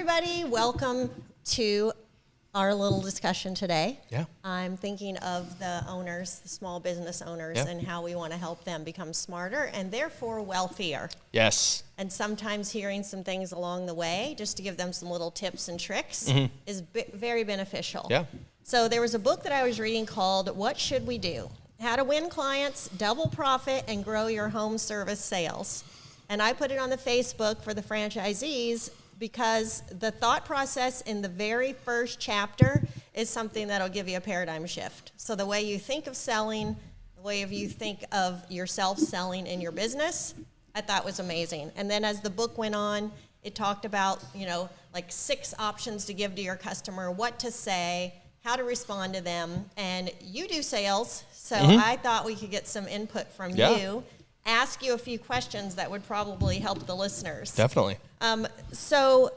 everybody. Welcome to our little discussion today. Yeah. I'm thinking of the owners, the small business owners, and how we want to help them become smarter and therefore wealthier. Yes. And sometimes hearing some things along the way, just to give them some little tips and tricks, is very beneficial. Yeah. So there was a book that I was reading called What Should We Do? How to Win Clients, Double Profit, and Grow Your Home Service Sales. And I put it on the Facebook for the franchisees because the thought process in the very first chapter is something that'll give you a paradigm shift. So the way you think of selling, the way you think of yourself selling in your business, I thought was amazing. And then as the book went on, it talked about, like 6 options to give to your customer, what to say, how to respond to them. And you do sales, so I thought we could get some input from you. Ask you a few questions that would probably help the listeners. Definitely. So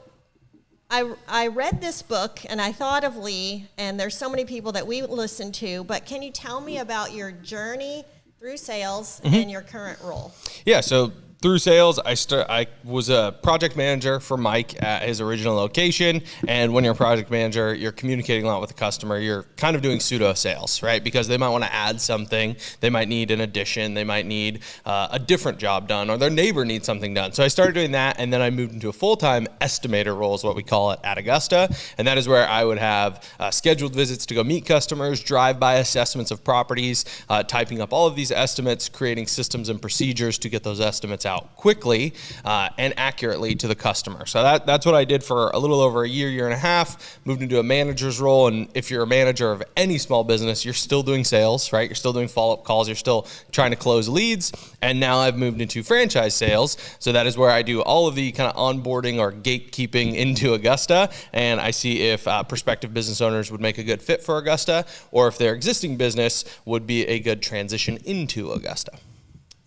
I read this book and I thought of Lee, and there's so many people that we listen to, but can you tell me about your journey through sales and your current role? Yeah, so through sales, I was a project manager for Mike at his original location. And when you're a project manager, you're communicating a lot with the customer. You're kind of doing pseudo sales, right? Because they might want to add something. They might need an addition. They might need a different job done, or their neighbor needs something done. So I started doing that, and then I moved into a full-time estimator role, is what we call it, at Augusta. And that is where I would have scheduled visits to go meet customers, drive-by assessments of properties, typing up all of these estimates, creating systems and procedures to get those estimates out quickly and accurately to the customer. So that's what I did for a little over a year and a half, moved into a manager's role. And if you're a manager of any small business, you're still doing sales, right? You're still doing follow-up calls. You're still trying to close leads. And now I've moved into franchise sales. So that is where I do all of the kind of onboarding or gatekeeping into Augusta. And I see if prospective business owners would make a good fit for Augusta, or if their existing business would be a good transition into Augusta.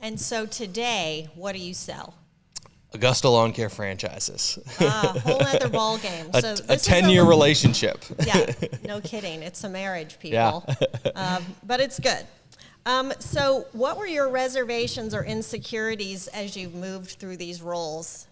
And so today, what do you sell? Augusta Lawn Care franchises. Whole other ball game. So a 10-year relationship. Yeah, no kidding. It's a marriage, people. Yeah. But it's good. So what were your reservations or insecurities as you moved through these roles?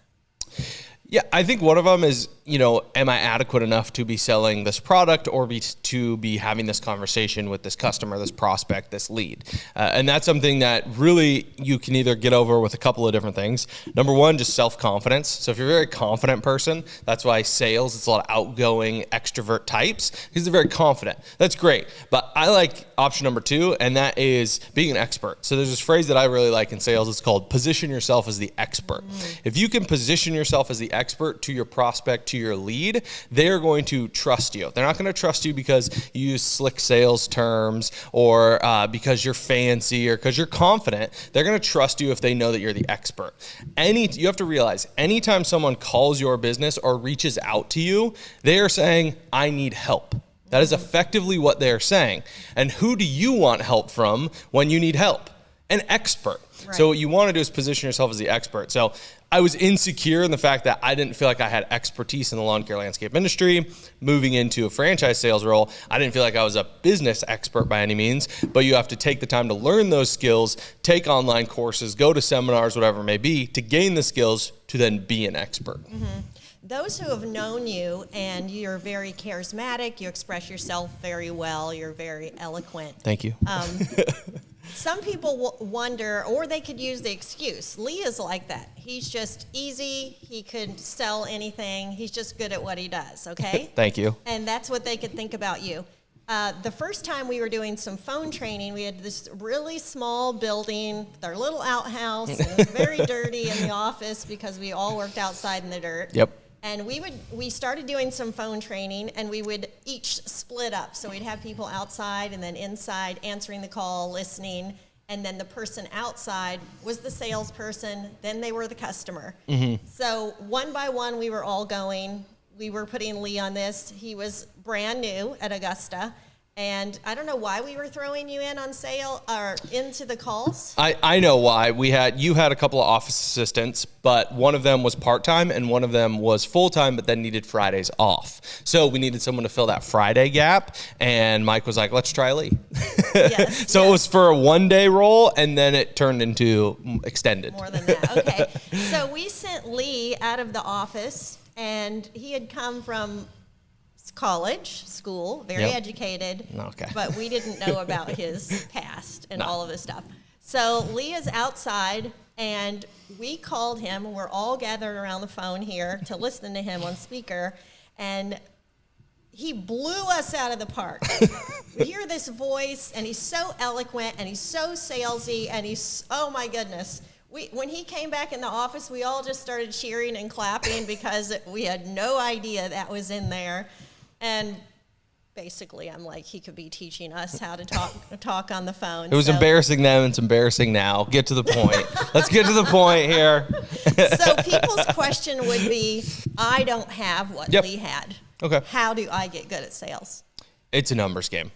Yeah, I think one of them is, am I adequate enough to be selling this product or to be having this conversation with this customer, this prospect, this lead? And that's something that really you can either get over with a couple of different things. Number one, just self-confidence. So if you're a very confident person, that's why sales, it's a lot of outgoing extrovert types because they're very confident. That's great. But I like option number 2, and that is being an expert. So there's this phrase that I really like in sales. It's called position yourself as the expert. If you can position yourself as the expert to your prospect, to your lead, they're going to trust you. They're not going to trust you because you use slick sales terms or because you're fancy or because you're confident. They're going to trust you if they know that you're the expert. You have to realize, anytime someone calls your business or reaches out to you, they are saying, I need help. That is effectively what they're saying. And who do you want help from when you need help? An expert. Right. So what you want to do is position yourself as the expert. So I was insecure in the fact that I didn't feel like I had expertise in the lawn care landscape industry. Moving into a franchise sales role, I didn't feel like I was a business expert by any means, but you have to take the time to learn those skills, take online courses, go to seminars, whatever it may be, to gain the skills to then be an expert. Those who have known you, and you're very charismatic, you express yourself very well, you're very eloquent. Thank you. Some people wonder, or they could use the excuse, Lee is like that. He's just easy. He could sell anything. He's just good at what he does, okay? Thank you. And that's what they could think about you. The first time we were doing some phone training, we had this really small building, our little outhouse, and it was very dirty in the office because we all worked outside in the dirt. Yep. And we started doing some phone training, and we would each split up. So we'd have people outside and then inside answering the call, listening, and then the person outside was the salesperson, then they were the customer. So one by one, we were all going. We were putting Lee on this. He was brand new at Augusta. And I don't know why we were throwing you in on sale or into the calls. I know why. You had a couple of office assistants, but one of them was part-time and one of them was full-time, but then needed Fridays off. So we needed someone to fill that Friday gap. And Mike was like, let's try Lee. Yes. So it was for a one-day role, and then it turned into extended. More than that. Okay. So we sent Lee out of the office and he had come from school, very Yep. educated, Okay. but we didn't know about his past and all of this stuff. So Leah's outside, and we called him, and we're all gathered around the phone here to listen to him on speaker, and he blew us out of the park. We hear this voice, and he's so eloquent, and he's so salesy, and he's, oh my goodness. When he came back in the office, we all just started cheering and clapping because we had no idea that was in there. And basically, I'm like, he could be teaching us how to talk on the phone. It was embarrassing then, it's embarrassing now. Get to the point. Let's get to the point here. So people's question would be, I don't have what Lee had. Okay. How do I get good at sales? It's a numbers game.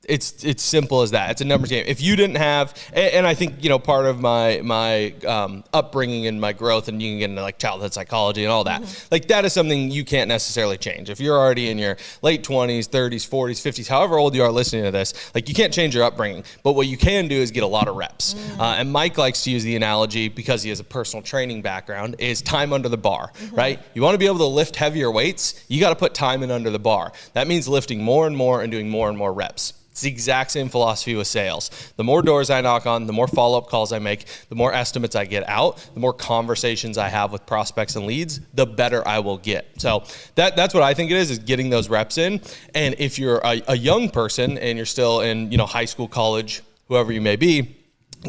It's simple as that. It's a numbers game. If you didn't have, and I think, part of my upbringing and my growth, and you can get into like childhood psychology and all that, like that is something you can't necessarily change. If you're already in your late 20s, 30s, 40s, 50s, however old you are listening to this, like you can't change your upbringing. But what you can do is get a lot of reps. And Mike likes to use the analogy, because he has a personal training background, is time under the bar, right? You want to be able to lift heavier weights, you got to put time in under the bar. That means lifting more and more and doing more and more reps. It's the exact same philosophy with sales. The more doors I knock on, the more follow-up calls I make, the more estimates I get out, the more conversations I have with prospects and leads, the better I will get. So that's what I think it is getting those reps in. And if you're a young person and you're still in high school, college, whoever you may be,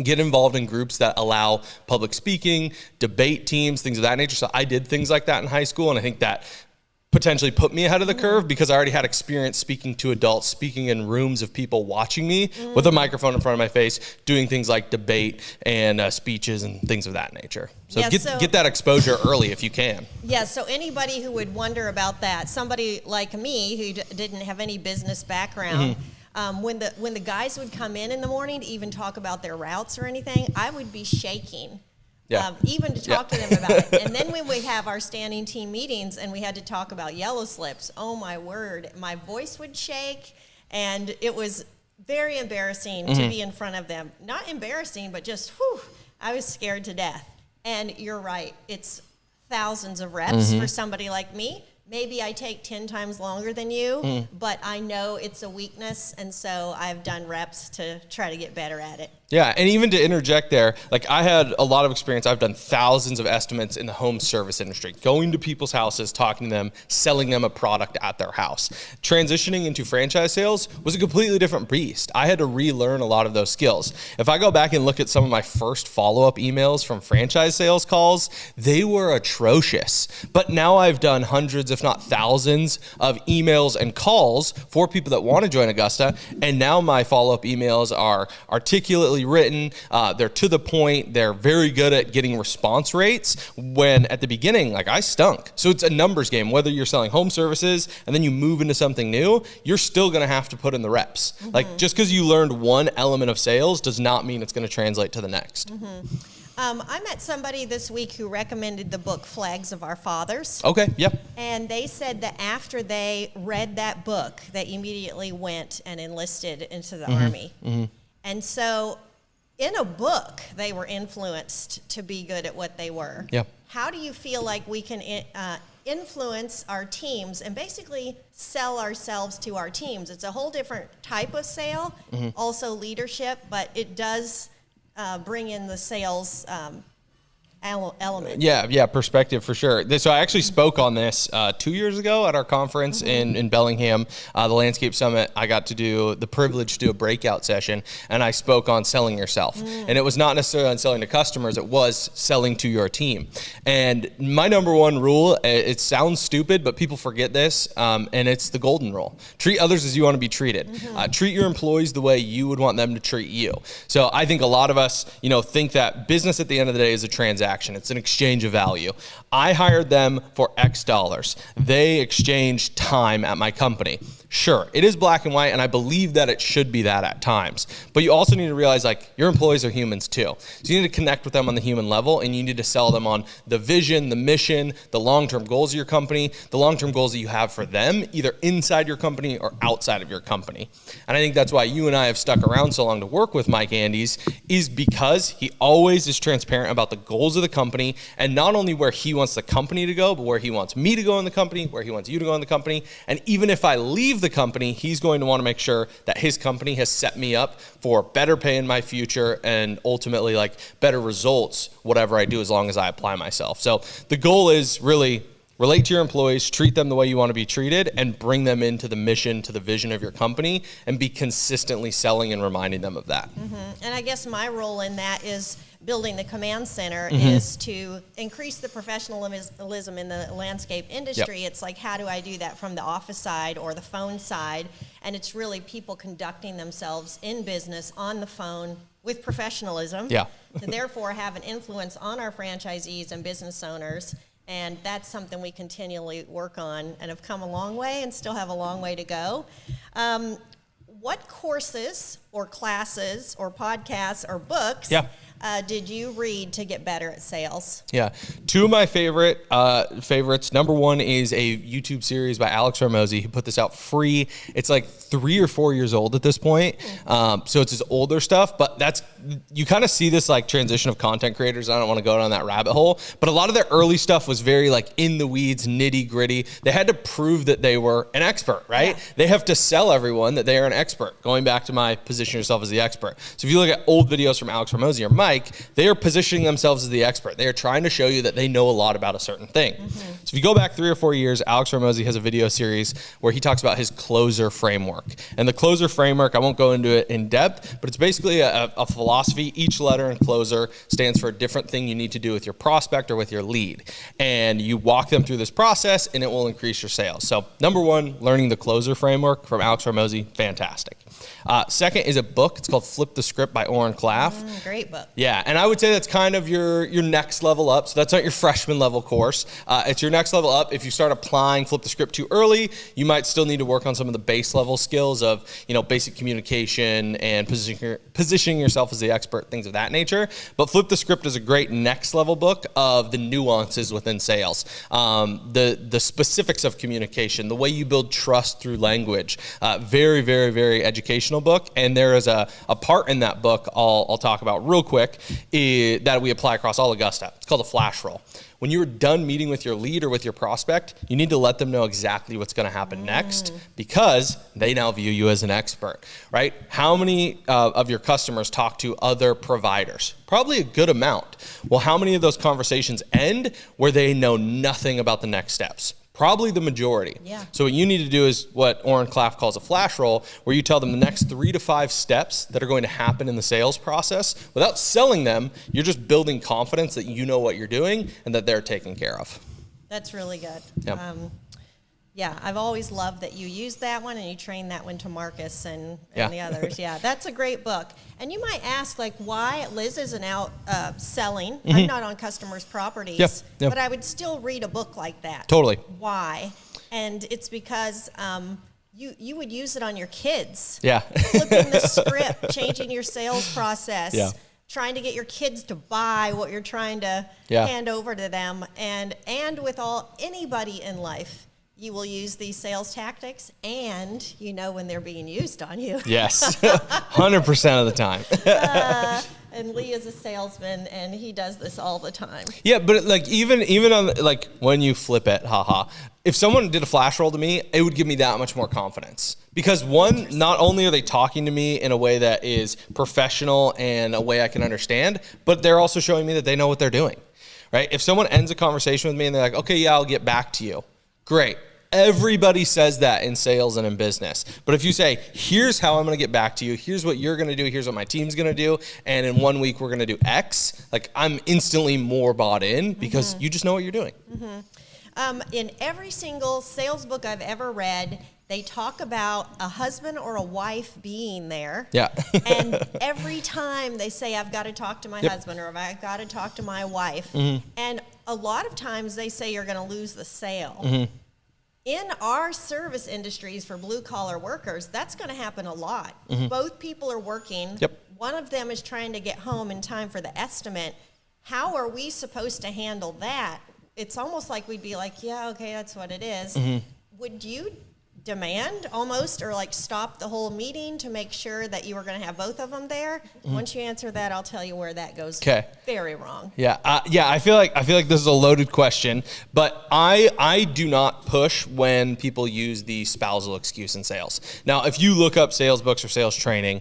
get involved in groups that allow public speaking, debate teams, things of that nature. So I did things like that in high school, and I think that potentially put me ahead of the curve because I already had experience speaking to adults, speaking in rooms of people watching me with a microphone in front of my face, doing things like debate and speeches and things of that nature. So get that exposure early if you can. Yeah, so anybody who would wonder about that, somebody like me who didn't have any business background, when the guys would come in the morning to even talk about their routes or anything, I would be shaking. Even to talk to them about it. And then when we have our standing team meetings and we had to talk about yellow slips, oh my word, my voice would shake, and it was very embarrassing to be in front of them. Not embarrassing, but just, I was scared to death. And you're right, it's thousands of reps for somebody like me. Maybe I take 10 times longer than you, but I know it's a weakness, and so I've done reps to try to get better at it. Yeah, and even to interject there, like I had a lot of experience. I've done thousands of estimates in the home service industry, going to people's houses, talking to them, selling them a product at their house. Transitioning into franchise sales was a completely different beast. I had to relearn a lot of those skills. If I go back and look at some of my first follow-up emails from franchise sales calls, they were atrocious. But now I've done hundreds, if not thousands, of emails and calls for people that want to join Augusta, and now my follow-up emails are articulately written, they're to the point, they're very good at getting response rates, when at the beginning, like I stunk. So it's a numbers game. Whether you're selling home services and then you move into something new, you're still gonna have to put in the reps. Like just because you learned one element of sales does not mean it's gonna translate to the next. I met somebody this week who recommended the book Flags of Our Fathers. Okay, yep. And they said that after they read that book, they immediately went and enlisted into the Army. And so in a book, they were influenced to be good at what they were. Yeah. How do you feel like we can influence our teams and basically sell ourselves to our teams? It's a whole different type of sale, also leadership, but it does bring in the sales element. Yeah, perspective for sure. So I actually spoke on this 2 years ago at our conference in Bellingham, the Landscape Summit. I got to do the privilege to do a breakout session, and I spoke on selling yourself. And it was not necessarily on selling to customers, it was selling to your team. And my number one rule, it sounds stupid, but people forget this, and it's the golden rule. Treat others as you want to be treated. Treat your employees the way you would want them to treat you. So I think a lot of us, think that business at the end of the day is a transaction. It's an exchange of value. I hired them for X dollars. They exchanged time at my company. Sure, it is black and white, and I believe that it should be that at times. But you also need to realize, like, your employees are humans too. So you need to connect with them on the human level, and you need to sell them on the vision, the mission, the long-term goals of your company, the long-term goals that you have for them, either inside your company or outside of your company. And I think that's why you and I have stuck around so long to work with Mike Andes, is because he always is transparent about the goals of the company, and not only where he wants the company to go, but where he wants me to go in the company, where he wants you to go in the company. And even if I leave the company, he's going to want to make sure that his company has set me up for better pay in my future and ultimately like better results, whatever I do, as long as I apply myself. So the goal is really relate to your employees, treat them the way you want to be treated, and bring them into the mission, to the vision of your company, and be consistently selling and reminding them of that. And I guess my role in that is building the command center is to increase the professionalism in the landscape industry. It's like, how do I do that from the office side or the phone side? And it's really people conducting themselves in business on the phone with professionalism to therefore have an influence on our franchisees and business owners. And that's something we continually work on and have come a long way and still have a long way to go. What courses or classes or podcasts or books did you read to get better at sales? Yeah. Two of my favorites. Number one is a YouTube series by Alex Hormozi. He put this out free. It's like 3 or 4 years old at this point. So it's his older stuff, but you kind of see this like transition of content creators. I don't want to go down that rabbit hole, but a lot of their early stuff was very like in the weeds, nitty gritty. They had to prove that they were an expert, right? They have to sell everyone that they are an expert. Going back to my position yourself as the expert. So if you look at old videos from Alex Hormozi or Mike, they are positioning themselves as the expert. They are trying to show you that they know a lot about a certain thing. So if you go back 3 or 4 years, Alex Hormozi has a video series where he talks about his closer framework. And the closer framework, I won't go into it in depth, but it's basically a philosophy. Each letter in closer stands for a different thing you need to do with your prospect or with your lead. And you walk them through this process and it will increase your sales. So number one, learning the closer framework from Alex Hormozi, fantastic. Second is a book. It's called Flip the Script by Oren Klaff. Great book. Yeah, and I would say that's kind of your next level up. So that's not your freshman level course. It's your next level up. If you start applying Flip the Script too early, you might still need to work on some of the base level skills of, basic communication and positioning yourself as the expert, things of that nature. But Flip the Script is a great next level book of the nuances within sales, the specifics of communication, the way you build trust through language. Very, very, very educational book. And there is a part in that book I'll talk about real quick that we apply across all Augusta. It's called a flash roll. When you're done meeting with your lead or with your prospect, you need to let them know exactly what's going to happen next, because they now view you as an expert, right? How many of your customers talk to other providers? Probably a good amount. Well, how many of those conversations end where they know nothing about the next steps? Probably the majority. Yeah. So what you need to do is what Oren Klaff calls a flash roll, where you tell them the next 3 to 5 steps that are going to happen in the sales process. Without selling them, you're just building confidence that you know what you're doing and that they're taken care of. That's really good. Yeah. I've always loved that you use that one and you train that one to Marcus and the others. Yeah, that's a great book. And you might ask, like, why Liz isn't out selling. I'm not on customers' properties, but I would still read a book like that. Totally. Why? And it's because you would use it on your kids. Yeah. Flipping the script, changing your sales process. Yeah. Trying to get your kids to buy what you're trying to hand over to them. And with anybody in life, you will use these sales tactics, and you know when they're being used on you. Yes, 100% of the time. And Lee is a salesman, and he does this all the time. Yeah, but like even on like when you flip it, if someone did a flash roll to me, it would give me that much more confidence. Because one, not only are they talking to me in a way that is professional and a way I can understand, but they're also showing me that they know what they're doing, right? If someone ends a conversation with me and they're like, okay, yeah, I'll get back to you. Great. Everybody says that in sales and in business. But if you say, here's how I'm going to get back to you, here's what you're going to do, here's what my team's going to do, and in 1 week we're going to do X, like I'm instantly more bought in because you just know what you're doing. In every single sales book I've ever read, they talk about a husband or a wife being there. Yeah. And every time they say, I've got to talk to my husband or I've got to talk to my wife. And a lot of times they say you're going to lose the sale. in our service industries for blue collar workers, that's going to happen a lot. Both people are working. Yep. One of them is trying to get home in time for the estimate. How are we supposed to handle that? It's almost like we'd be like, yeah, okay, that's what it is. Would you demand almost, or like stop the whole meeting to make sure that you were going to have both of them there? Once you answer that, I'll tell you where that goes very wrong. Yeah. I feel like this is a loaded question, but I do not push when people use the spousal excuse in sales. Now, if you look up sales books or sales training,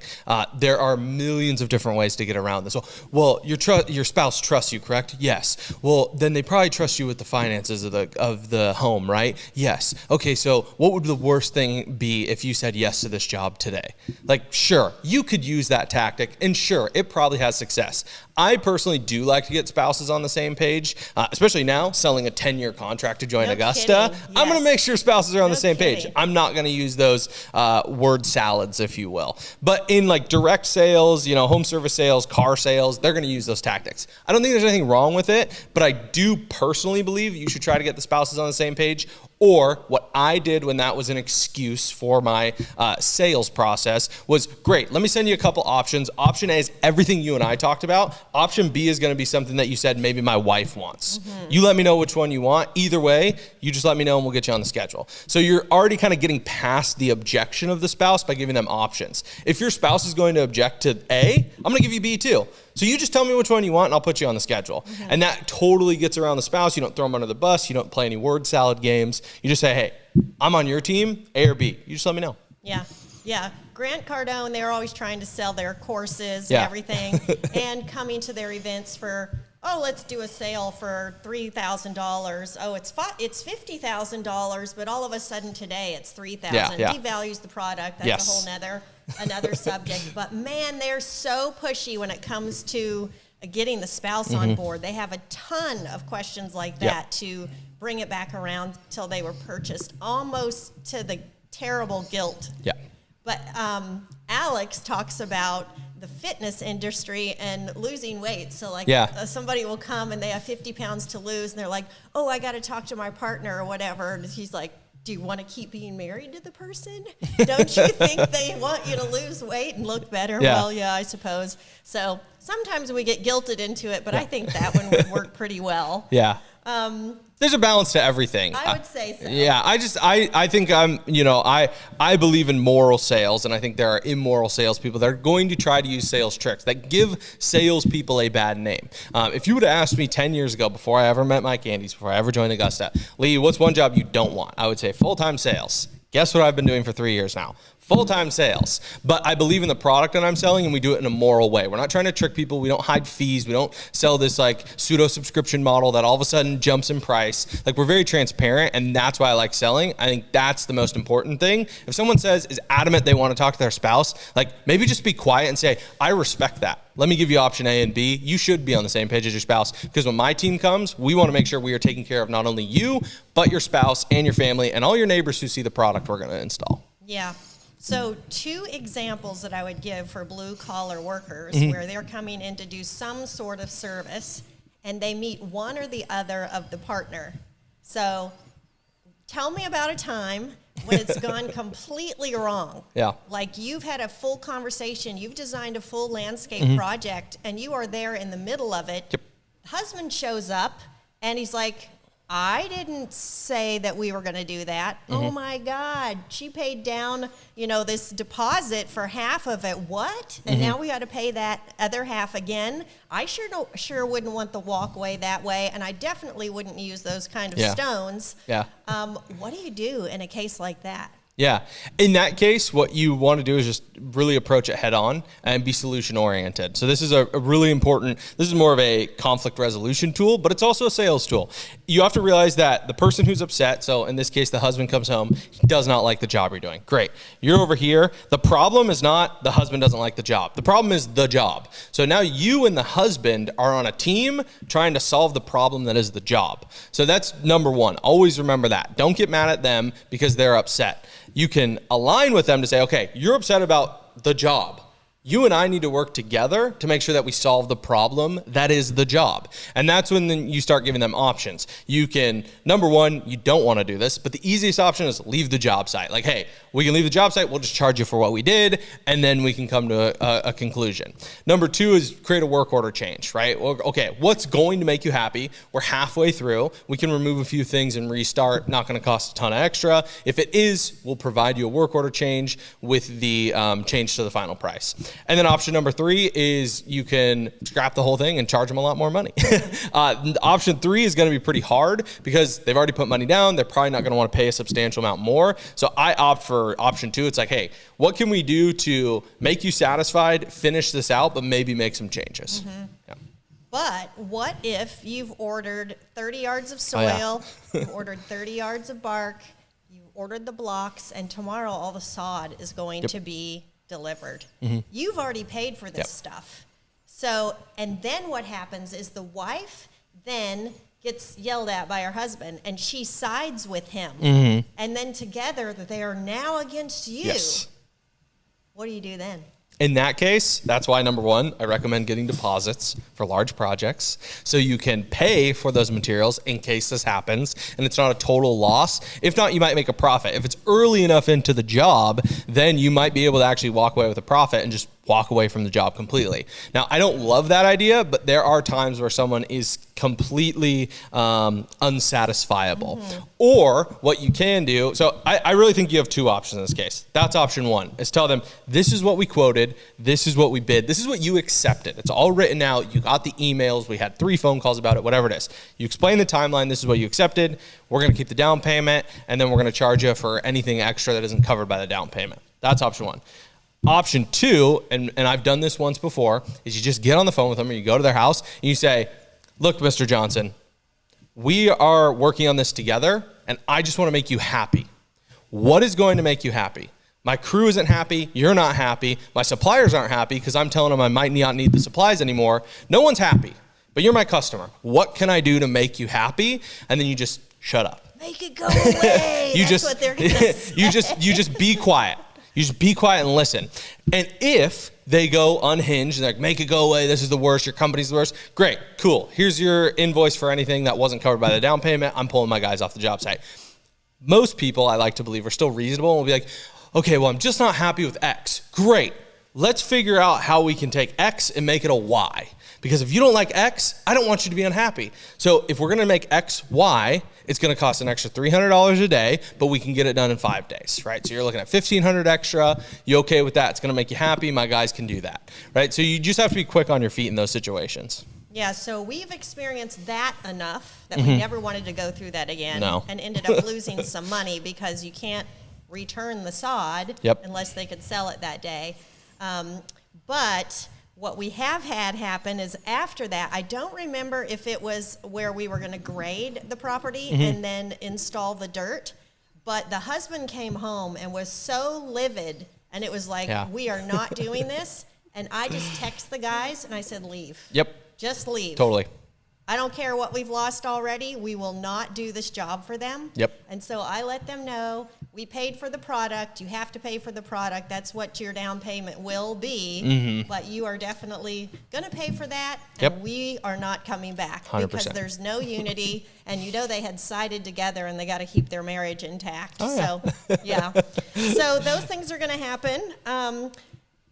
there are millions of different ways to get around this. Well, your spouse trusts you, correct? Yes. Well, then they probably trust you with the finances of the home, right? Yes. Okay. So what would the worst thing be if you said yes to this job today? Like, sure, you could use that tactic, and sure, it probably has success. I personally do like to get spouses on the same page, especially now selling a 10-year contract to join Augusta. Yes. I'm going to make sure spouses are on the same kidding. page. I'm not going to use those word salads, if you will. But in like direct sales, home service sales, car sales, they're going to use those tactics. I don't think there's anything wrong with it, but I do personally believe you should try to get the spouses on the same page. Or what I did when that was an excuse for my sales process was, great, let me send you a couple options. Option A is everything you and I talked about. Option B is going to be something that you said maybe my wife wants. You let me know which one you want. Either way, you just let me know and we'll get you on the schedule. So you're already kind of getting past the objection of the spouse by giving them options. If your spouse is going to object to A, I'm going to give you B too. So you just tell me which one you want and I'll put you on the schedule. And that totally gets around the spouse. You don't throw them under the bus. You don't play any word salad games. You just say, hey, I'm on your team, A or B. You just let me know. Yeah. Grant Cardone, they're always trying to sell their courses and everything and coming to their events for, let's do a sale for $3,000. It's $50,000, but all of a sudden today it's $3,000. Devalues the product. That's a whole another subject. But man, they're so pushy when it comes to getting the spouse on board. They have a ton of questions like that to bring it back around till they were purchased, almost to the terrible guilt. But Alex talks about the fitness industry and losing weight. So like somebody will come and they have 50 pounds to lose and they're like, I got to talk to my partner or whatever. And he's like, do you want to keep being married to the person? Don't you think they want you to lose weight and look better? Well, yeah, I suppose. So sometimes we get guilted into it, but I think that one would work pretty well. There's a balance to everything. I would say so. I think I believe in moral sales, and I think there are immoral salespeople that are going to try to use sales tricks that give salespeople a bad name. If you would have asked me 10 years ago, before I ever met Mike Andes, before I ever joined Augusta, Lee, what's one job you don't want? I would say full-time sales. Guess what I've been doing for 3 years now? Full-time sales. But I believe in the product that I'm selling, and we do it in a moral way. We're not trying to trick people. We don't hide fees. We don't sell this like pseudo subscription model that all of a sudden jumps in price. Like, we're very transparent, and that's why I like selling. I think that's the most important thing. If someone is adamant they want to talk to their spouse, like, maybe just be quiet and say, I respect that. Let me give you option A and B. You should be on the same page as your spouse, because when my team comes, we want to make sure we are taking care of not only you, but your spouse and your family and all your neighbors who see the product we're going to install. So 2 examples that I would give for blue collar workers where they're coming in to do some sort of service and they meet one or the other of the partner. So tell me about a time when it's gone completely wrong. Like, you've had a full conversation, you've designed a full landscape project, and you are there in the middle of it. Husband shows up and he's like, I didn't say that we were going to do that. Oh my God, she paid down, this deposit for half of it. What? And now we got to pay that other half again. I sure wouldn't want the walkway that way, and I definitely wouldn't use those kind of stones. What do you do in a case like that? In that case, what you want to do is just really approach it head on and be solution oriented. So this is a really important, this is more of a conflict resolution tool, but it's also a sales tool. You have to realize that the person who's upset, so in this case, the husband comes home, he does not like the job you're doing. Great. You're over here. The problem is not the husband doesn't like the job. The problem is the job. So now you and the husband are on a team trying to solve the problem that is the job. So that's number one. Always remember that. Don't get mad at them because they're upset. You can align with them to say, okay, you're upset about the job. You and I need to work together to make sure that we solve the problem that is the job. And that's when then you start giving them options. You can, number one, you don't want to do this, but the easiest option is leave the job site. Like, hey, we can leave the job site, we'll just charge you for what we did, and then we can come to a conclusion. Number two is create a work order change, right? Well, okay, what's going to make you happy? We're halfway through. We can remove a few things and restart, not going to cost a ton of extra. If it is, we'll provide you a work order change with the change to the final price. And then option number three is you can scrap the whole thing and charge them a lot more money. Option three is going to be pretty hard because they've already put money down. They're probably not going to want to pay a substantial amount more. So I opt for option two. It's like, hey, what can we do to make you satisfied, finish this out, but maybe make some changes? Mm-hmm. Yeah. But what if you've ordered 30 yards of Oh, yeah. soil, you've ordered 30 yards of bark, you ordered the blocks, and tomorrow all the sod is going to be delivered. Mm-hmm. You've already paid for this stuff. So, and then what happens is the wife then gets yelled at by her husband, and she sides with him. Mm-hmm. And then together, they are now against you. Yes. What do you do then? In that case, that's why, number one, I recommend getting deposits for large projects so you can pay for those materials in case this happens and it's not a total loss. If not, you might make a profit. If it's early enough into the job, then you might be able to actually walk away with a profit and just walk away from the job completely. Now, I don't love that idea, but there are times where someone is completely unsatisfiable. Mm-hmm. Or what you can do, so I really think you have two options in this case. That's option one, is tell them, this is what we quoted, this is what we bid, this is what you accepted. It's all written out, you got the emails, we had 3 phone calls about it, whatever it is. You explain the timeline, this is what you accepted, we're gonna keep the down payment, and then we're gonna charge you for anything extra that isn't covered by the down payment. That's option one. Option two, and I've done this once before, is you just get on the phone with them or you go to their house and you say, look, Mr. Johnson, we are working on this together and I just want to make you happy. What is going to make you happy? My crew isn't happy, you're not happy, my suppliers aren't happy because I'm telling them I might not need the supplies anymore. No one's happy, but you're my customer. What can I do to make you happy? And then you just shut up. Make it go away. That's what they're going to say. You just be quiet. You just be quiet and listen. And if they go unhinged, like, make it go away, this is the worst, your company's the worst, great, cool. Here's your invoice for anything that wasn't covered by the down payment. I'm pulling my guys off the job site. Most people, I like to believe, are still reasonable and will be like, okay, well, I'm just not happy with X. Great. Let's figure out how we can take X and make it a Y. Because if you don't like X, I don't want you to be unhappy. So if we're going to make X Y, it's going to cost an extra $300 a day, but we can get it done in 5 days, right? So you're looking at $1,500 extra. You okay with that? It's going to make you happy. My guys can do that, right? So you just have to be quick on your feet in those situations. Yeah, so we've experienced that enough that we never wanted to go through that again. No. And ended up losing some money because you can't return the sod unless they could sell it that day. But what we have had happen is after that, I don't remember if it was where we were going to grade the property and then install the dirt, but the husband came home and was so livid, and it was like, we are not doing this. And I just text the guys and I said, leave. Yep. Just leave. Totally. I don't care what we've lost already. We will not do this job for them. Yep. And so I let them know, we paid for the product. You have to pay for the product. That's what your down payment will be. But you are definitely going to pay for that. And we are not coming back 100%. because there's no unity. And you know they had sided together and they got to keep their marriage intact. Oh, yeah. So, So those things are going to happen.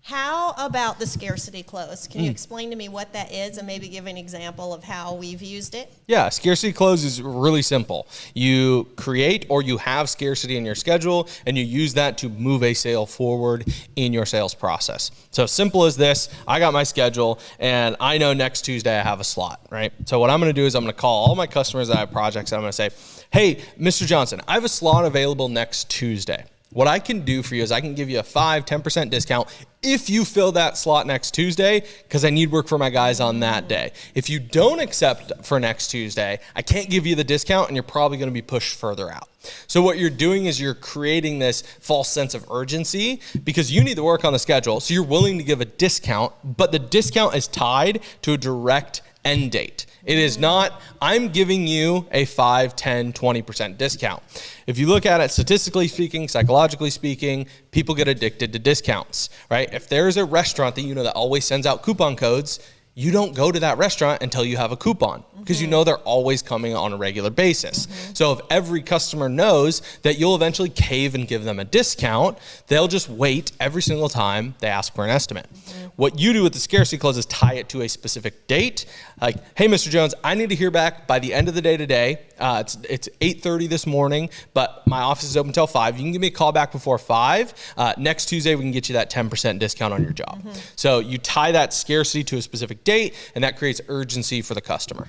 How about the scarcity close? Can you explain to me what that is and maybe give an example of how we've used it? Yeah, scarcity close is really simple. You create or you have scarcity in your schedule and you use that to move a sale forward in your sales process. So simple as this, I got my schedule and I know next Tuesday I have a slot, right? So what I'm going to do is I'm going to call all my customers that have projects and I'm going to say, hey, Mr. Johnson, I have a slot available next Tuesday. What I can do for you is I can give you a 5-10% discount if you fill that slot next Tuesday, because I need work for my guys on that day. If you don't accept for next Tuesday, I can't give you the discount and you're probably going to be pushed further out. So what you're doing is you're creating this false sense of urgency because you need to work on the schedule. So you're willing to give a discount, but the discount is tied to a direct end date. It is not, I'm giving you a 5, 10, 20% discount. If you look at it statistically speaking, psychologically speaking, people get addicted to discounts, right? If there's a restaurant that you know that always sends out coupon codes, you don't go to that restaurant until you have a coupon because you know they're always coming on a regular basis. So if every customer knows that you'll eventually cave and give them a discount, they'll just wait every single time they ask for an estimate. What you do with the scarcity clause is tie it to a specific date. Like, hey, Mr. Jones, I need to hear back by the end of the day today. It's 8:30 this morning, but my office is open until 5. You can give me a call back before 5. Next Tuesday, we can get you that 10% discount on your job. So you tie that scarcity to a specific date, and that creates urgency for the customer.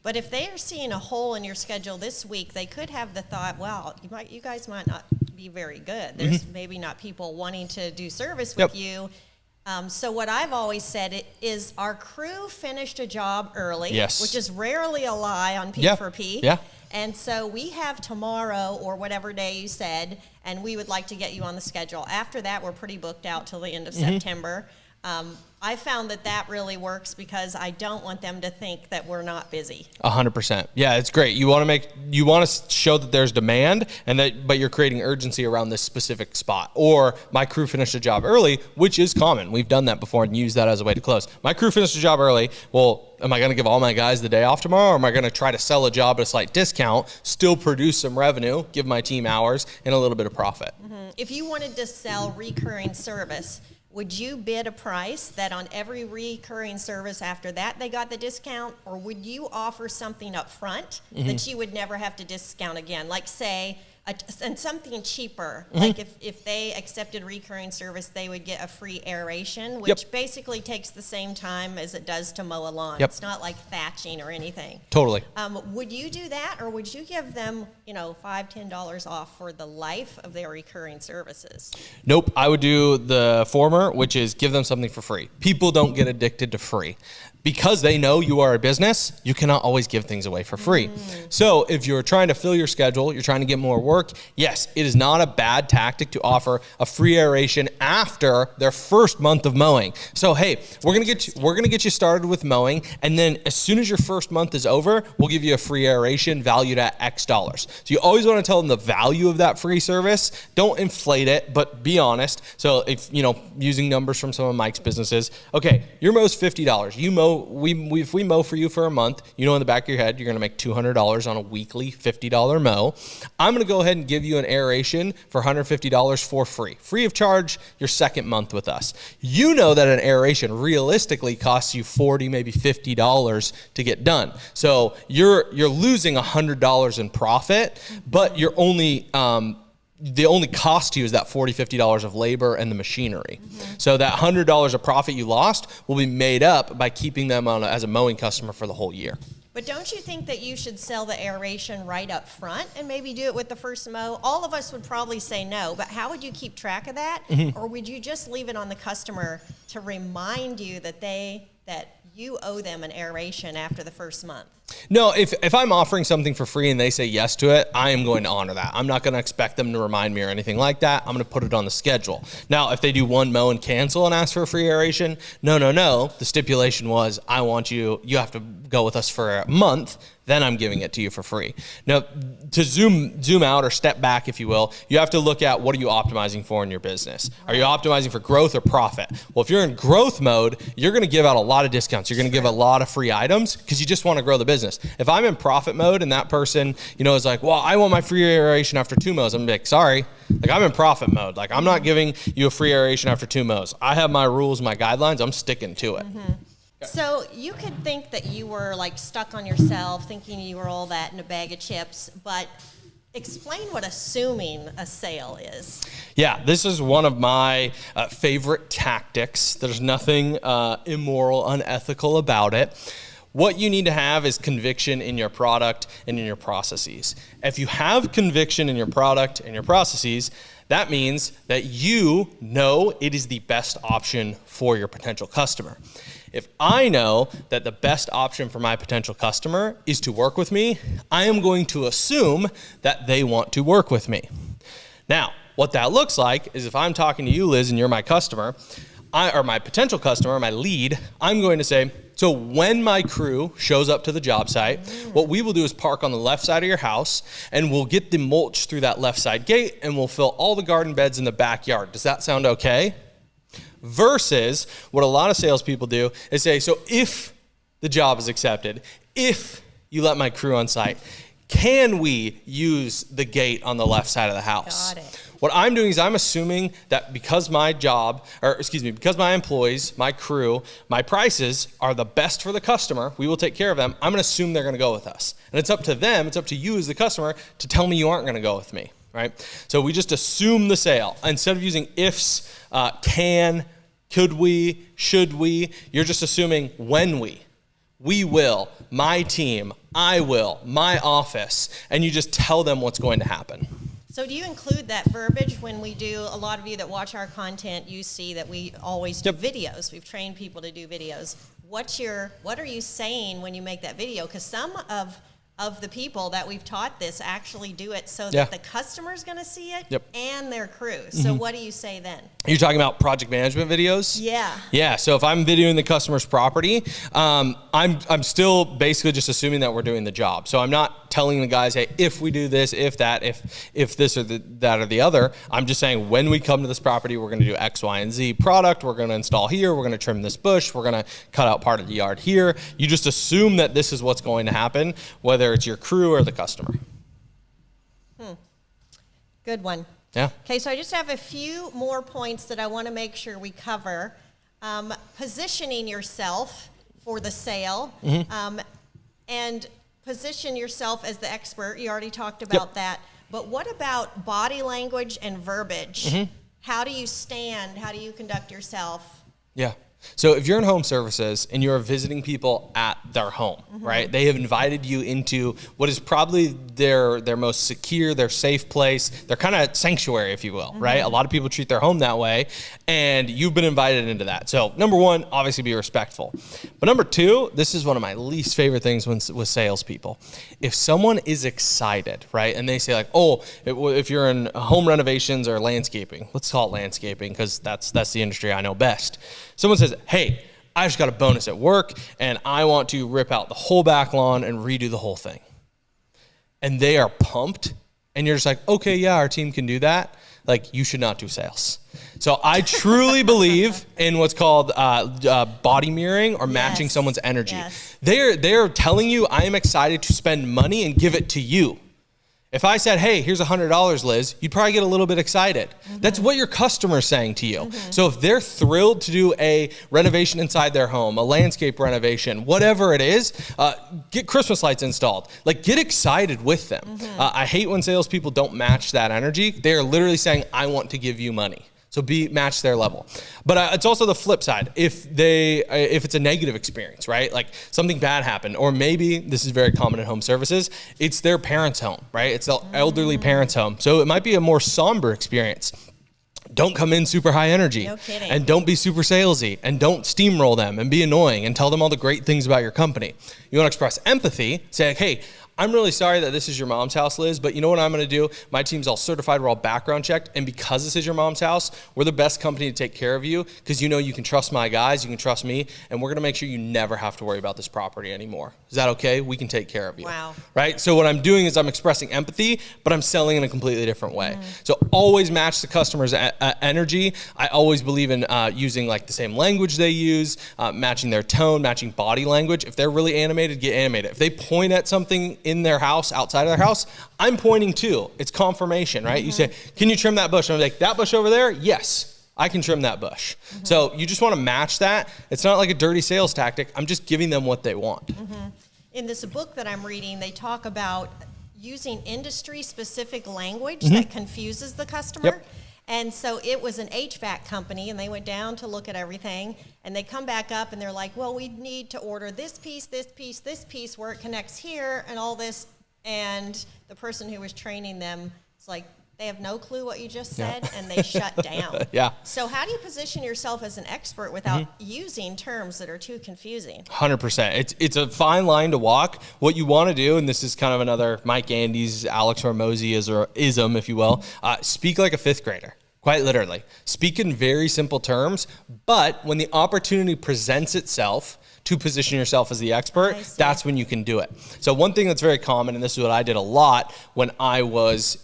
But if they are seeing a hole in your schedule this week, they could have the thought, well, you guys might not be very good. There's maybe not people wanting to do service with you. So what I've always said is our crew finished a job early, which is rarely a lie on P4P. And so we have tomorrow or whatever day you said, and we would like to get you on the schedule. After that, we're pretty booked out till the end of September. I found that really works because I don't want them to think that we're not busy. 100%. Yeah, it's great. You want to show that there's demand but you're creating urgency around this specific spot. Or my crew finished a job early, which is common. We've done that before and used that as a way to close. My crew finished a job early. Well, am I going to give all my guys the day off tomorrow, or am I going to try to sell a job at a slight discount, still produce some revenue, give my team hours, and a little bit of profit? If you wanted to sell recurring service, would you bid a price that on every recurring service after that they got the discount, or would you offer something up front that you would never have to discount again? Like say, and something cheaper, like if they accepted recurring service, they would get a free aeration, which basically takes the same time as it does to mow a lawn. It's not like thatching or anything. Totally. Would you do that, or would you give them, $5, $10 off for the life of their recurring services? Nope. I would do the former, which is give them something for free. People don't get addicted to free. Because they know you are a business, you cannot always give things away for free. So if you're trying to fill your schedule, you're trying to get more work, yes, it is not a bad tactic to offer a free aeration after their first month of mowing. So hey, we're gonna get you started with mowing, and then as soon as your first month is over, we'll give you a free aeration valued at X dollars. So you always want to tell them the value of that free service. Don't inflate it, but be honest. So if using numbers from some of Mike's businesses, okay, your mow's $50. You mow. If we mow for you for a month, in the back of your head, you're going to make $200 on a weekly $50 mow. I'm going to go ahead and give you an aeration for $150 for free of charge your second month with us. You know that an aeration realistically costs you $40, maybe $50 to get done. So you're losing $100 in profit, but you're only the only cost to you is that $40, $50 of labor and the machinery. So that $100 of profit you lost will be made up by keeping them on as a mowing customer for the whole year. But don't you think that you should sell the aeration right up front and maybe do it with the first mow? All of us would probably say no, but how would you keep track of that? Or would you just leave it on the customer to remind you that you owe them an aeration after the first month? No, if I'm offering something for free and they say yes to it, I am going to honor that. I'm not going to expect them to remind me or anything like that. I'm going to put it on the schedule. Now, if they do one mow and cancel and ask for a free aeration, no. The stipulation was, you have to go with us for a month, then I'm giving it to you for free. Now, to zoom out or step back, if you will, you have to look at what are you optimizing for in your business. Are you optimizing for growth or profit? Well, if you're in growth mode, you're going to give out a lot of discounts. You're going to give a lot of free items because you just want to grow the business. If I'm in profit mode and that person, is like, well, I want my free aeration after 2 mows, I'm like, sorry. Like, I'm in profit mode. Like, I'm not giving you a free aeration after 2 mows. I have my rules, my guidelines. I'm sticking to it. So you could think that you were like stuck on yourself, thinking you were all that in a bag of chips, but explain what assuming a sale is. Yeah, this is one of my favorite tactics. There's nothing immoral, unethical about it. What you need to have is conviction in your product and in your processes. If you have conviction in your product and your processes, that means that you know it is the best option for your potential customer. If I know that the best option for my potential customer is to work with me, I am going to assume that they want to work with me. Now, what that looks like is if I'm talking to you, Liz, and you're my customer, or my potential customer, my lead, I'm going to say, So when my crew shows up to the job site, what we will do is park on the left side of your house, and we'll get the mulch through that left side gate, and we'll fill all the garden beds in the backyard. Does that sound okay? Versus what a lot of salespeople do is say, so if the job is accepted, if you let my crew on site, can we use the gate on the left side of the house? Got it. What I'm doing is I'm assuming that because my employees, my crew, my prices are the best for the customer, we will take care of them. I'm going to assume they're going to go with us. And it's up to them, it's up to you as the customer to tell me you aren't going to go with me, right? So we just assume the sale. Instead of using ifs, can, could we, should we, you're just assuming when we will, my team, I will, my office, and you just tell them what's going to happen. So do you include that verbiage when we do, a lot of you that watch our content, you see that we always do videos. We've trained people to do videos. What are you saying when you make that video? Because some of the people that we've taught this actually do it so that the customer's going to see it and their crew. So what do you say then? You're talking about project management videos? Yeah. Yeah. So if I'm videoing the customer's property, I'm still basically just assuming that we're doing the job. So I'm not telling the guys, hey, if we do this, if that, if this or that or the other. I'm just saying when we come to this property, we're going to do X, Y, and Z product. We're going to install here. We're going to trim this bush. We're going to cut out part of the yard here. You just assume that this is what's going to happen, whether it's your crew or the customer. Good one. Yeah. Okay, so I just have a few more points that I want to make sure we cover. Positioning yourself for the sale, and position yourself as the expert. You already talked about that. But what about body language and verbiage? How do you stand? How do you conduct yourself? Yeah. So if you're in home services and you're visiting people at their home, right? They have invited you into what is probably their most secure, their safe place, their kind of sanctuary, if you will, right? A lot of people treat their home that way, and you've been invited into that. So number one, obviously be respectful. But number two, this is one of my least favorite things with salespeople. If someone is excited, right? And they say like, oh, if you're in home renovations or landscaping, let's call it landscaping because that's the industry I know best. Someone says, hey, I just got a bonus at work and I want to rip out the whole back lawn and redo the whole thing. And they are pumped and you're just like, okay, yeah, our team can do that. Like, you should not do sales. So I truly believe in what's called body mirroring or matching someone's energy. They're telling you, I am excited to spend money and give it to you. If I said, hey, here's $100, Liz, you'd probably get a little bit excited. That's what your customer's saying to you. So if they're thrilled to do a renovation inside their home, a landscape renovation, whatever it is, get Christmas lights installed. Like, get excited with them. I hate when salespeople don't match that energy. They are literally saying, I want to give you money. So match their level. But it's also the flip side. If it's a negative experience, right? Like something bad happened, or maybe this is very common in home services, it's their parents' home, right? It's the elderly parents' home. So it might be a more somber experience. Don't come in super high energy. No kidding. And don't be super salesy, and don't steamroll them and be annoying and tell them all the great things about your company. You want to express empathy, say like, hey, I'm really sorry that this is your mom's house, Liz, but you know what I'm going to do? My team's all certified. We're all background checked. And because this is your mom's house, we're the best company to take care of you because you know you can trust my guys, you can trust me, and we're going to make sure you never have to worry about this property anymore. Is that okay? We can take care of you. Wow. Right? So what I'm doing is I'm expressing empathy, but I'm selling in a completely different way. So always match the customer's energy. I always believe in using like the same language they use, matching their tone, matching body language. If they're really animated, get animated. If they point at something in their house, outside of their house, I'm pointing too. It's confirmation, right? You say, can you trim that bush? And I'm like, that bush over there? Yes, I can trim that bush. So you just want to match that. It's not like a dirty sales tactic. I'm just giving them what they want. In this book that I'm reading, they talk about using industry-specific language that confuses the customer. And so it was an HVAC company, and they went down to look at everything, and they come back up, and they're like, well, we need to order this piece, this piece, this piece, where it connects here, and all this. And the person who was training them is like, they have no clue what you just said, and they shut down. So how do you position yourself as an expert without using terms that are too confusing? 100%. It's a fine line to walk. What you want to do, and this is kind of another Mike Andes, Alex Hormozy-ism, if you will, speak like a fifth grader. Quite literally. Speak in very simple terms, but when the opportunity presents itself to position yourself as the expert, I see. that's when you can do it. So one thing that's very common, and this is what I did a lot when I was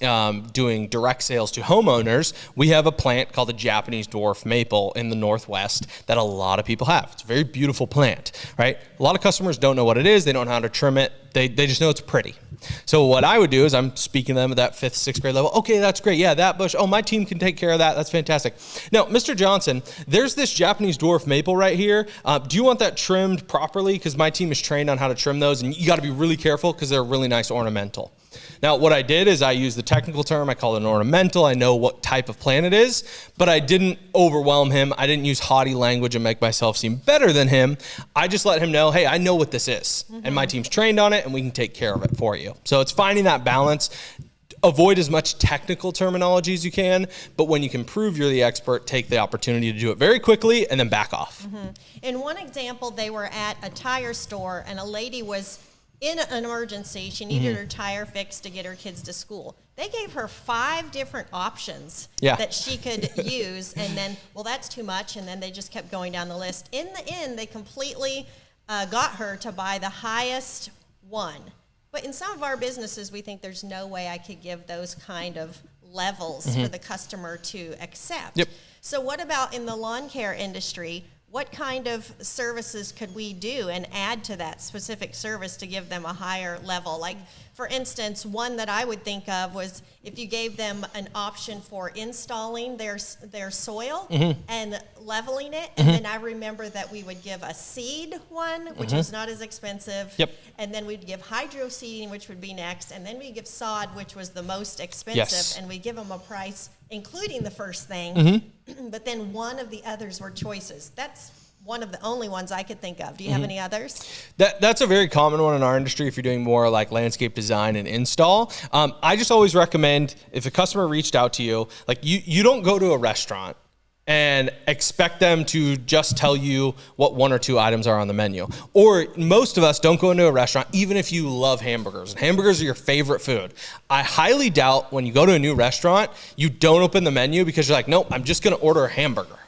doing direct sales to homeowners, we have a plant called the Japanese dwarf maple in the Northwest that a lot of people have. It's a very beautiful plant, right? A lot of customers don't know what it is. They don't know how to trim it. They just know it's pretty. So what I would do is I'm speaking to them at that 5th, 6th grade level. Okay, that's great. Yeah, that bush. Oh, my team can take care of that. That's fantastic. Now, Mr. Johnson, there's this Japanese dwarf maple right here. Do you want that trimmed properly? Because my team is trained on how to trim those, and you got to be really careful because they're really nice ornamental. Now, what I did is I used the technical term. I call it an ornamental. I know what type of plant it is, but I didn't overwhelm him. I didn't use haughty language and make myself seem better than him. I just let him know, hey, I know what this is, and my team's trained on it, and we can take care of it for you. So it's finding that balance. Avoid as much technical terminology as you can, but when you can prove you're the expert, take the opportunity to do it very quickly and then back off. In one example, they were at a tire store, and a lady was in an emergency. She needed her tire fixed to get her kids to school. They gave her 5 different options that she could use, and then, well, that's too much, and then they just kept going down the list. In the end, they completely got her to buy the highest one. But in some of our businesses, we think there's no way I could give those kind of levels for the customer to accept. So what about in the lawn care industry? What kind of services could we do and add to that specific service to give them a higher level? Like, for instance, one that I would think of was if you gave them an option for installing their soil and leveling it. And then I remember that we would give a seed one, which was not as expensive. And then we'd give hydro seeding, which would be next. And then we'd give sod, which was the most expensive. And we give them a price, including the first thing. But then one of the others were choices. That's one of the only ones I could think of. Do you have any others? That's a very common one in our industry if you're doing more like landscape design and install. I just always recommend if a customer reached out to you, like you don't go to a restaurant and expect them to just tell you what 1 or 2 items are on the menu. Or most of us don't go into a restaurant, even if you love hamburgers. And hamburgers are your favorite food. I highly doubt when you go to a new restaurant, you don't open the menu because you're like, nope, I'm just gonna order a hamburger.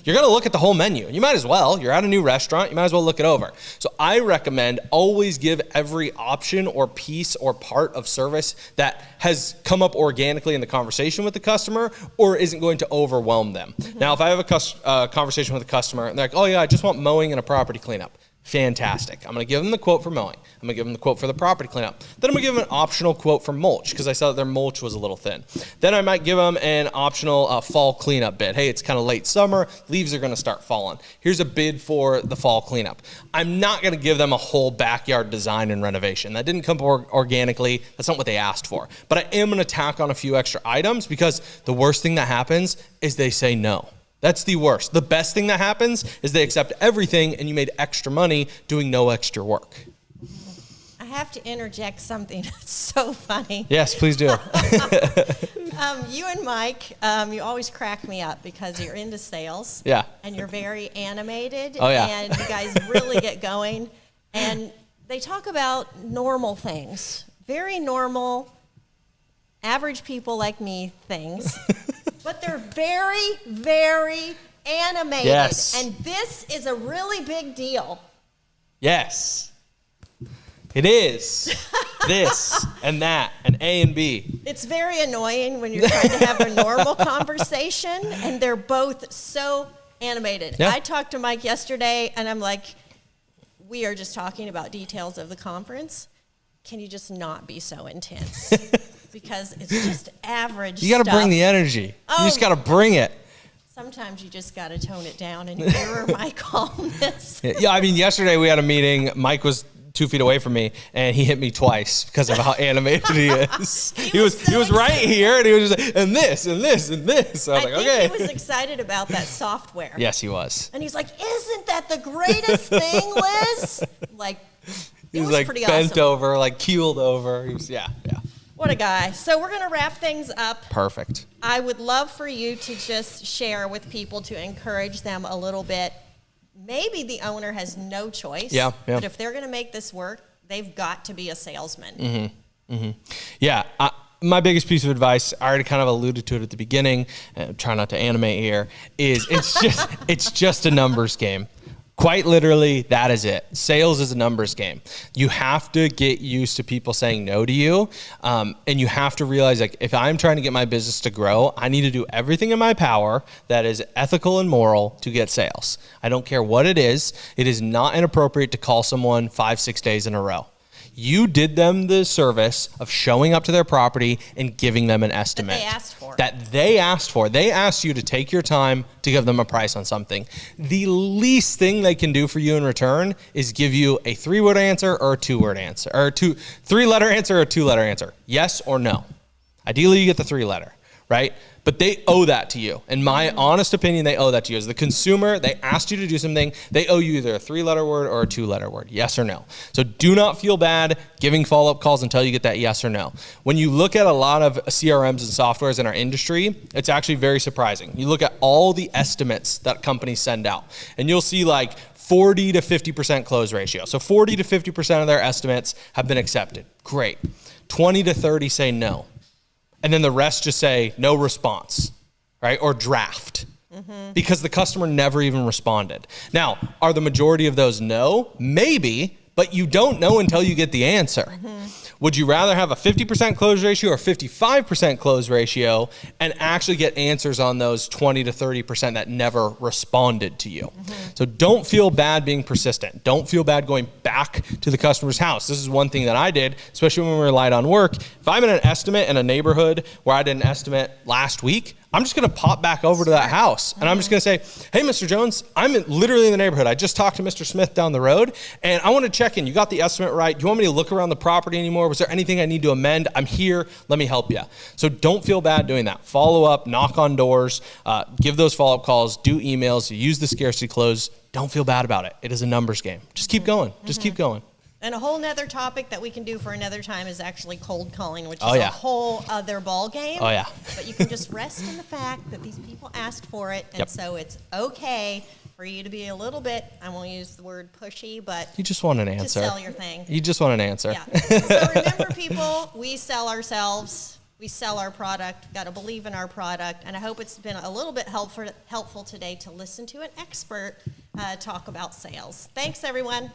You're gonna look at the whole menu. You might as well. You're at a new restaurant, you might as well look it over. So I recommend always give every option or piece or part of service that has come up organically in the conversation with the customer or isn't going to overwhelm them. Now, if I have a conversation with a customer and they're like, oh yeah, I just want mowing and a property cleanup. Fantastic. I'm going to give them the quote for mowing. I'm going to give them the quote for the property cleanup. Then I'm going to give them an optional quote for mulch because I saw that their mulch was a little thin. Then I might give them an optional fall cleanup bid. Hey, it's kind of late summer. Leaves are going to start falling. Here's a bid for the fall cleanup. I'm not going to give them a whole backyard design and renovation. That didn't come organically. That's not what they asked for. But I am going to tack on a few extra items because the worst thing that happens is they say no. That's the worst. The best thing that happens is they accept everything and you made extra money doing no extra work. I have to interject something that's so funny. Yes, please do. You and Mike, you always crack me up because you're into sales. Yeah. And you're very animated. Oh, yeah. And you guys really get going. And they talk about normal things, very normal, average people like me things. But they're very, very animated. Yes. And this is a really big deal. Yes. It is. This and that and A and B. It's very annoying when you're trying to have a normal conversation and they're both so animated. Yeah. I talked to Mike yesterday and I'm like, we are just talking about details of the conference. Can you just not be so intense? Because it's just average You got to stuff. bring the energy. You just got to bring it. Sometimes you just got to tone it down and mirror my calmness. Yeah, I mean, yesterday we had a meeting. Mike was 2 feet away from me, and he hit me twice because of how animated he is. he was right here, and he was just like, and this, and this, and this. So I was like, okay. I think he was excited about that software. Yes, he was. And he's like, isn't that the greatest thing, Liz? Like, He it was was like pretty bent awesome. over, like keeled over. He was, yeah. What a guy. So we're going to wrap things up. Perfect. I would love for you to just share with people to encourage them a little bit. Maybe the owner has no choice. Yeah. But if they're going to make this work, they've got to be a salesman. Yeah. My biggest piece of advice, I already kind of alluded to it at the beginning, try not to animate here, is it's just a numbers game. Quite literally, that is it. Sales is a numbers game. You have to get used to people saying no to you. And you have to realize, like, if I'm trying to get my business to grow, I need to do everything in my power that is ethical and moral to get sales. I don't care what it is. It is not inappropriate to call someone 5-6 days in a row. You did them the service of showing up to their property and giving them an estimate. That they asked for. They asked you to take your time to give them a price on something. The least thing they can do for you in return is give you a 3-word answer or a 2-word answer, or 3-letter answer or a 2-letter answer. Yes or no. Ideally, you get the 3-letter, right? But they owe that to you. In my honest opinion, they owe that to you. As the consumer, they asked you to do something. They owe you either a 3-letter word or a 2-letter word, yes or no. So do not feel bad giving follow-up calls until you get that yes or no. When you look at a lot of CRMs and softwares in our industry, it's actually very surprising. You look at all the estimates that companies send out, and you'll see like 40 to 50% close ratio. So 40 to 50% of their estimates have been accepted. Great. 20 to 30 say no. And then the rest just say no response, right? Or draft, because the customer never even responded. Now, are the majority of those no? Maybe, but you don't know until you get the answer. Would you rather have a 50% close ratio or 55% close ratio and actually get answers on those 20 to 30% that never responded to you? So don't feel bad being persistent. Don't feel bad going back to the customer's house. This is one thing that I did, especially when we relied on work. If I'm in an estimate in a neighborhood where I did an estimate last week, I'm just going to pop back over to that house and I'm just going to say, hey, Mr. Jones, I'm literally in the neighborhood. I just talked to Mr. Smith down the road and I want to check in. You got the estimate right. Do you want me to look around the property anymore? Was there anything I need to amend? I'm here. Let me help you. So don't feel bad doing that. Follow up, knock on doors, give those follow-up calls, do emails, use the scarcity close. Don't feel bad about it. It is a numbers game. Just keep going. Just keep going. And a whole nother topic that we can do for another time is actually cold calling, which is a whole other ball game. Oh, yeah. But you can just rest in the fact that these people asked for it, and so it's okay for you to be a little bit, I won't use the word pushy, but you just want an answer. To sell your thing. You just want an answer. Yeah. So remember, people, we sell ourselves. We sell our product. Got to believe in our product. And I hope it's been a little bit helpful today to listen to an expert talk about sales. Thanks, everyone.